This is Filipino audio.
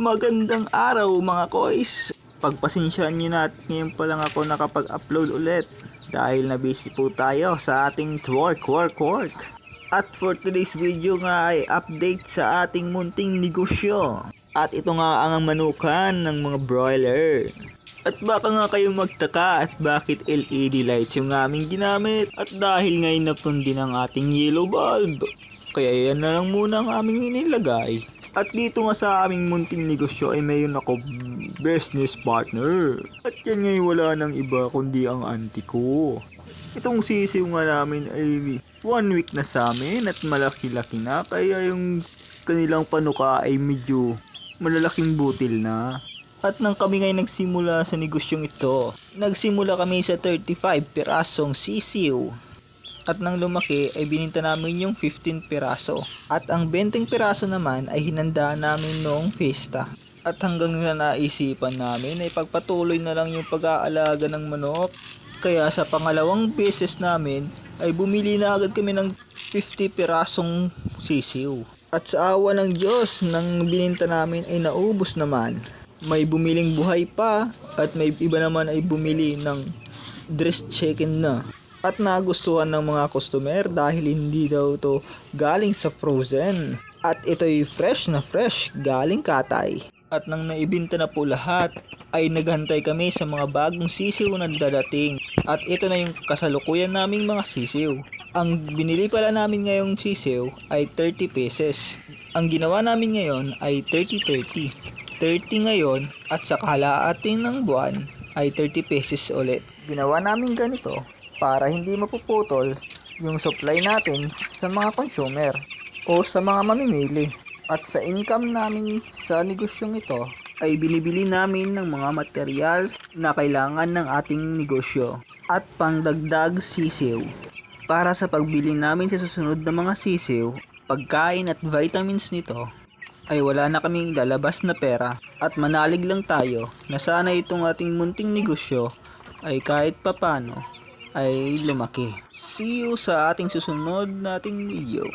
Magandang araw mga koys. Pagpasensyaan nyo na at ngayon pa lang ako nakapag-upload ulit dahil na busy po tayo sa ating work. At for today's video nga ay update sa ating munting negosyo. At ito nga ang manukan ng mga broiler. At baka nga kayo magtaka at bakit LED lights yung aming ginamit. At dahil ngayon na din ang ating yellow bulb, kaya yan na lang muna ang aming inilagay. At dito nga sa aming munting negosyo ay mayon ako business partner. At yan ngay wala nang iba kundi ang auntie ko. Itong sisiw nga namin ay 1 week na sa amin at malaki-laki na, kaya yung kanilang panuka ay medyo malalaking butil na. At nang kami ngay nagsimula sa negosyong ito, nagsimula kami sa 35 pirasong sisiw. At nang lumaki ay bininta namin yung 15 piraso. At ang 20 piraso naman ay hinanda namin noong fiesta. At hanggang na naisipan namin ay pagpatuloy na lang yung pag-aalaga ng manok. Kaya sa pangalawang beses namin ay bumili na agad kami ng 50 pirasong sisiw. At sa awa ng Diyos, nang bininta namin ay naubos naman. May bumiling buhay pa at may iba naman ay bumili ng dressed chicken na. At nagustuhan ng mga customer dahil hindi daw to galing sa frozen. At ito'y fresh na fresh galing Katay. At nang naibinta na po lahat, ay naghantay kami sa mga bagong sisiw na dadating. At ito na yung kasalukuyan naming mga sisiw. Ang binili pala namin ngayong sisiw ay 30 pesos. Ang ginawa namin ngayon ay 30-30. 30 ngayon at sa kalahati ng buwan ay 30 pesos ulit. Ginawa namin ganito para hindi mapuputol yung supply natin sa mga consumer o sa mga mamimili. At sa income namin sa negosyong ito ay binibili namin ng mga material na kailangan ng ating negosyo at pangdagdag sisiw. Para sa pagbili namin sa susunod na mga sisiw, pagkain at vitamins nito ay wala na kaming lalabas na pera at manalig lang tayo na sana itong ating munting negosyo ay kahit papano ay lumaki. See you sa ating susunod nating video.